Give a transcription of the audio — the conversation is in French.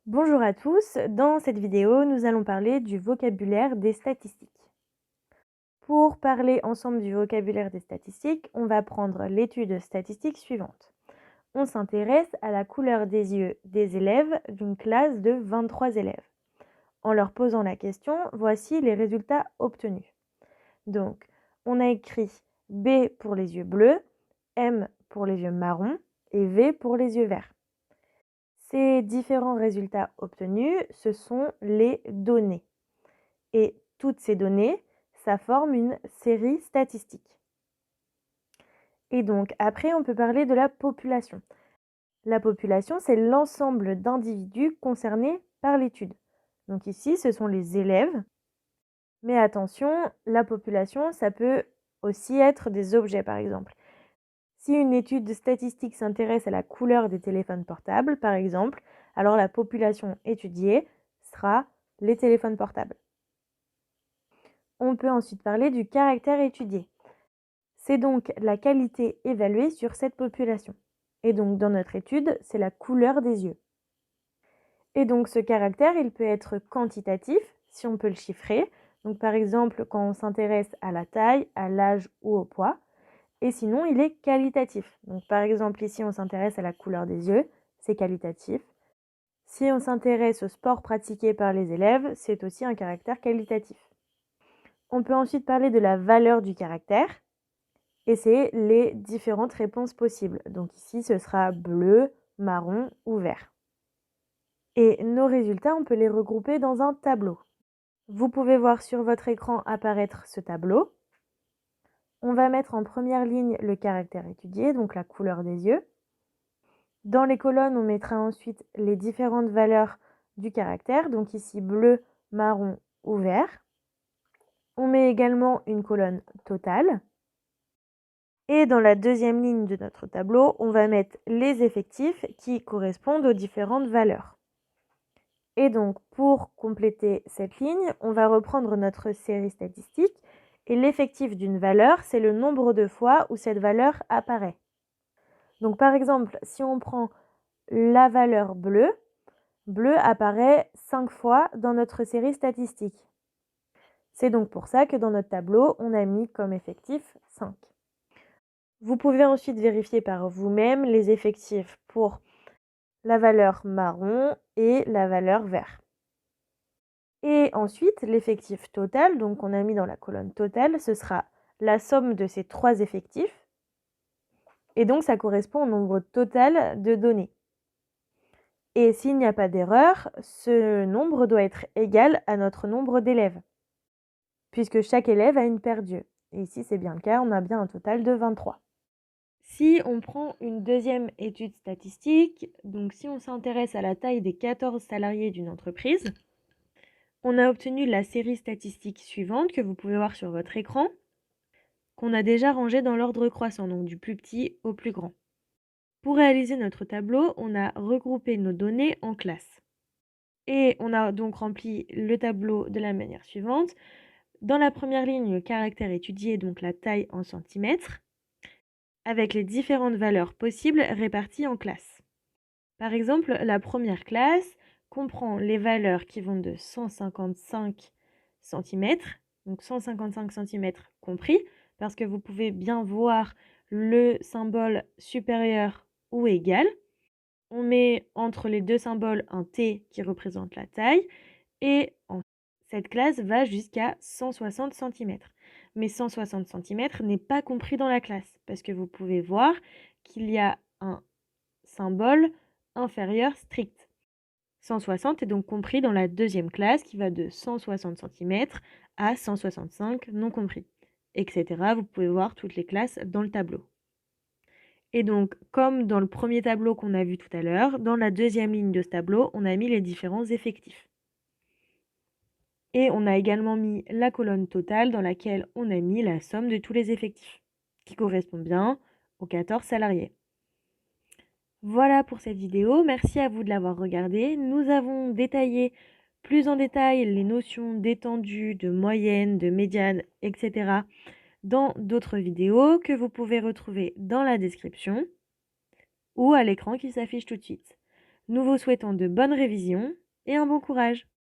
Bonjour à tous, dans cette vidéo, nous allons parler du vocabulaire des statistiques. Pour parler ensemble du vocabulaire des statistiques, on va prendre l'étude statistique suivante. On s'intéresse à la couleur des yeux des élèves d'une classe de 23 élèves. En leur posant la question, voici les résultats obtenus. Donc, on a écrit B pour les yeux bleus, M pour les yeux marrons et V pour les yeux verts. Ces différents résultats obtenus, ce sont les données. Et toutes ces données, ça forme une série statistique. Et donc, après, on peut parler de la population. La population, c'est l'ensemble d'individus concernés par l'étude. Donc ici, ce sont les élèves. Mais attention, la population, ça peut aussi être des objets, par exemple. Si une étude statistique s'intéresse à la couleur des téléphones portables, par exemple, alors la population étudiée sera les téléphones portables. On peut ensuite parler du caractère étudié. C'est donc la qualité évaluée sur cette population. Et donc dans notre étude, c'est la couleur des yeux. Et donc ce caractère, il peut être quantitatif, si on peut le chiffrer. Donc par exemple, quand on s'intéresse à la taille, à l'âge ou au poids. Et sinon, il est qualitatif. Donc par exemple, ici, on s'intéresse à la couleur des yeux, c'est qualitatif. Si on s'intéresse au sport pratiqué par les élèves, c'est aussi un caractère qualitatif. On peut ensuite parler de la valeur du caractère, et c'est les différentes réponses possibles. Donc ici, ce sera bleu, marron ou vert. Et nos résultats, on peut les regrouper dans un tableau. Vous pouvez voir sur votre écran apparaître ce tableau. On va mettre en première ligne le caractère étudié, donc la couleur des yeux. Dans les colonnes, on mettra ensuite les différentes valeurs du caractère, donc ici bleu, marron ou vert. On met également une colonne totale. Et dans la deuxième ligne de notre tableau, on va mettre les effectifs qui correspondent aux différentes valeurs. Et donc, pour compléter cette ligne, on va reprendre notre série statistique. Et l'effectif d'une valeur, c'est le nombre de fois où cette valeur apparaît. Donc, par exemple, si on prend la valeur bleue, bleu apparaît 5 fois dans notre série statistique. C'est donc pour ça que dans notre tableau, on a mis comme effectif 5. Vous pouvez ensuite vérifier par vous-même les effectifs pour la valeur marron et la valeur vert. Et ensuite, l'effectif total, donc qu'on a mis dans la colonne totale, ce sera la somme de ces trois effectifs. Et donc, ça correspond au nombre total de données. Et s'il n'y a pas d'erreur, ce nombre doit être égal à notre nombre d'élèves, puisque chaque élève a une paire d'yeux. Et ici, c'est bien le cas, on a bien un total de 23. Si on prend une deuxième étude statistique, donc si on s'intéresse à la taille des 14 salariés d'une entreprise, on a obtenu la série statistique suivante que vous pouvez voir sur votre écran, qu'on a déjà rangée dans l'ordre croissant, donc du plus petit au plus grand. Pour réaliser notre tableau, on a regroupé nos données en classes. Et on a donc rempli le tableau de la manière suivante. Dans la première ligne, le caractère étudié, donc la taille en centimètres, avec les différentes valeurs possibles réparties en classes. Par exemple, la première classe comprend les valeurs qui vont de 155 cm, donc 155 cm compris, parce que vous pouvez bien voir le symbole supérieur ou égal. On met entre les deux symboles un T qui représente la taille, et cette classe va jusqu'à 160 cm. Mais 160 cm n'est pas compris dans la classe, parce que vous pouvez voir qu'il y a un symbole inférieur strict. 160 est donc compris dans la deuxième classe qui va de 160 cm à 165 non compris, etc. Vous pouvez voir toutes les classes dans le tableau. Et donc, comme dans le premier tableau qu'on a vu tout à l'heure, dans la deuxième ligne de ce tableau, on a mis les différents effectifs. Et on a également mis la colonne totale dans laquelle on a mis la somme de tous les effectifs, qui correspond bien aux 14 salariés. Voilà pour cette vidéo, merci à vous de l'avoir regardée. Nous avons détaillé plus en détail les notions d'étendue, de moyenne, de médiane, etc. dans d'autres vidéos que vous pouvez retrouver dans la description ou à l'écran qui s'affiche tout de suite. Nous vous souhaitons de bonnes révisions et un bon courage.